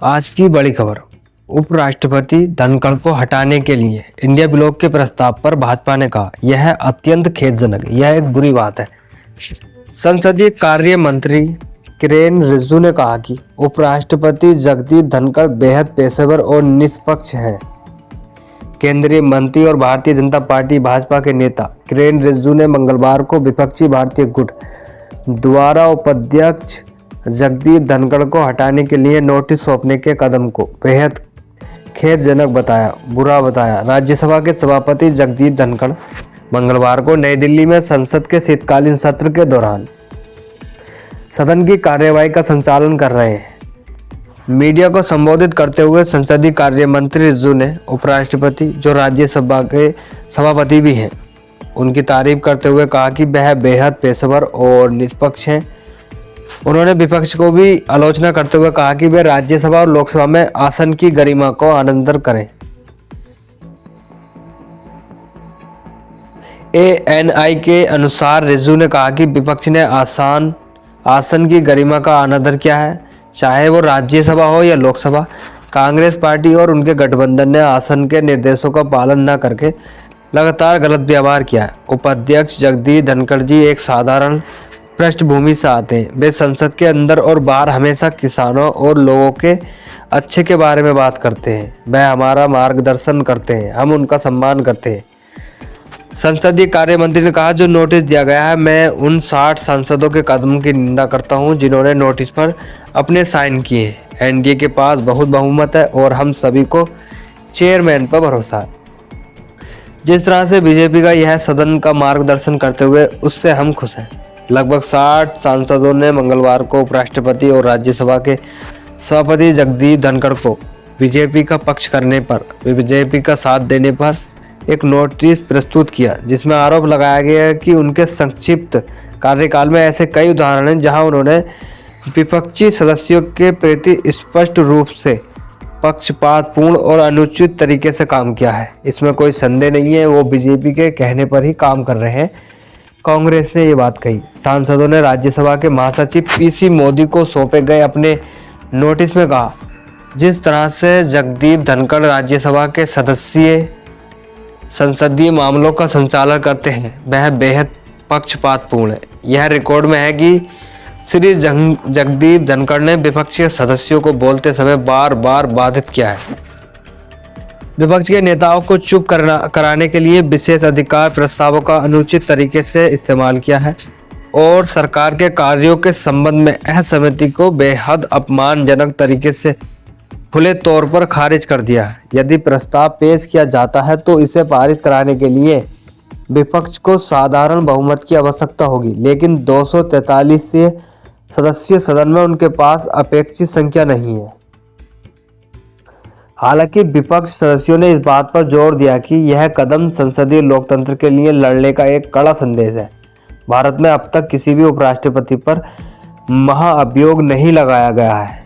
आज की बड़ी खबर। उपराष्ट्रपति धनखड़ को हटाने के लिए इंडिया ब्लॉक के प्रस्ताव पर भाजपा ने कहा, यह अत्यंत खेदजनक, यह एक बुरी बात है। संसदीय कार्य मंत्री किरेन रिजिजू ने कहा कि उपराष्ट्रपति जगदीप धनखड़ बेहद पेशेवर और निष्पक्ष हैं। केंद्रीय मंत्री और भारतीय जनता पार्टी भाजपा के नेता किरेन रिजिजू ने मंगलवार को विपक्षी भारतीय गुट द्वारा उपाध्यक्ष जगदीप धनखड़ को हटाने के लिए नोटिस सौंपने के कदम को बेहद खेदजनक बुरा बताया। राज्यसभा के सभापति जगदीप धनखड़ मंगलवार को नई दिल्ली में संसद के शीतकालीन सत्र के दौरान सदन की कार्यवाही का संचालन कर रहे हैं। मीडिया को संबोधित करते हुए संसदीय कार्य मंत्री रिजिजू ने उपराष्ट्रपति, जो राज्यसभा के सभापति भी हैं, उनकी तारीफ करते हुए कहा कि वह बेहद पेशेवर और निष्पक्ष हैं। उन्होंने विपक्ष को भी आलोचना करते हुए कहा कि वे राज्यसभा और लोकसभा में आसन की गरिमा को आनंदर करें। ANI के अनुसार रिजिजू ने कहा कि विपक्ष ने आसन की गरिमा का अनादर किया है, चाहे वो राज्यसभा हो या लोकसभा। कांग्रेस पार्टी और उनके गठबंधन ने आसन के निर्देशों का पालन न करके लगातार गलत व्यवहार किया है। उपाध्यक्ष जगदीप धनखड़ जी एक साधारण पृष्ठभूमि से आते हैं। वे संसद के अंदर और बाहर हमेशा किसानों और लोगों के अच्छे के बारे में बात करते हैं। वह हमारा मार्गदर्शन करते हैं, हम उनका सम्मान करते हैं। संसदीय कार्य मंत्री ने कहा, जो नोटिस दिया गया है, मैं उन 60 सांसदों के कदम की निंदा करता हूं जिन्होंने नोटिस पर अपने साइन किए हैं। NDA के पास बहुत बहुमत है और हम सभी को चेयरमैन पर भरोसा है। जिस तरह से बीजेपी का यह सदन का मार्गदर्शन करते हुए, उससे हम खुश हैं। लगभग 60 सांसदों ने मंगलवार को उपराष्ट्रपति और राज्यसभा के सभापति जगदीप धनखड़ को बीजेपी का पक्ष करने पर, बीजेपी का साथ देने पर एक नोटिस प्रस्तुत किया, जिसमें आरोप लगाया गया है कि उनके संक्षिप्त कार्यकाल में ऐसे कई उदाहरण हैं जहां उन्होंने विपक्षी सदस्यों के प्रति स्पष्ट रूप से पक्षपातपूर्ण और अनुचित तरीके से काम किया है। इसमें कोई संदेह नहीं है, वो बीजेपी के कहने पर ही काम कर रहे हैं। कांग्रेस ने ये बात कही। सांसदों ने राज्यसभा के महासचिव PC मोदी को सौंपे गए अपने नोटिस में कहा, जिस तरह से जगदीप धनखड़ राज्यसभा के सदस्य संसदीय मामलों का संचालन करते हैं, वह बेहद पक्षपातपूर्ण है। यह रिकॉर्ड में है कि श्री जगदीप धनखड़ ने विपक्ष के सदस्यों को बोलते समय बार बार बाधित किया है। विपक्ष के नेताओं को चुप कराने के लिए विशेष अधिकार प्रस्तावों का अनुचित तरीके से इस्तेमाल किया है और सरकार के कार्यों के संबंध में असहमति को बेहद अपमानजनक तरीके से खुले तौर पर खारिज कर दिया है। यदि प्रस्ताव पेश किया जाता है तो इसे पारित कराने के लिए विपक्ष को साधारण बहुमत की आवश्यकता होगी, लेकिन 243 सदस्यीय सदन में उनके पास अपेक्षित संख्या नहीं है। हालांकि विपक्ष सदस्यों ने इस बात पर जोर दिया कि यह कदम संसदीय लोकतंत्र के लिए लड़ने का एक कड़ा संदेश है। भारत में अब तक किसी भी उपराष्ट्रपति पर महाअभियोग नहीं लगाया गया है।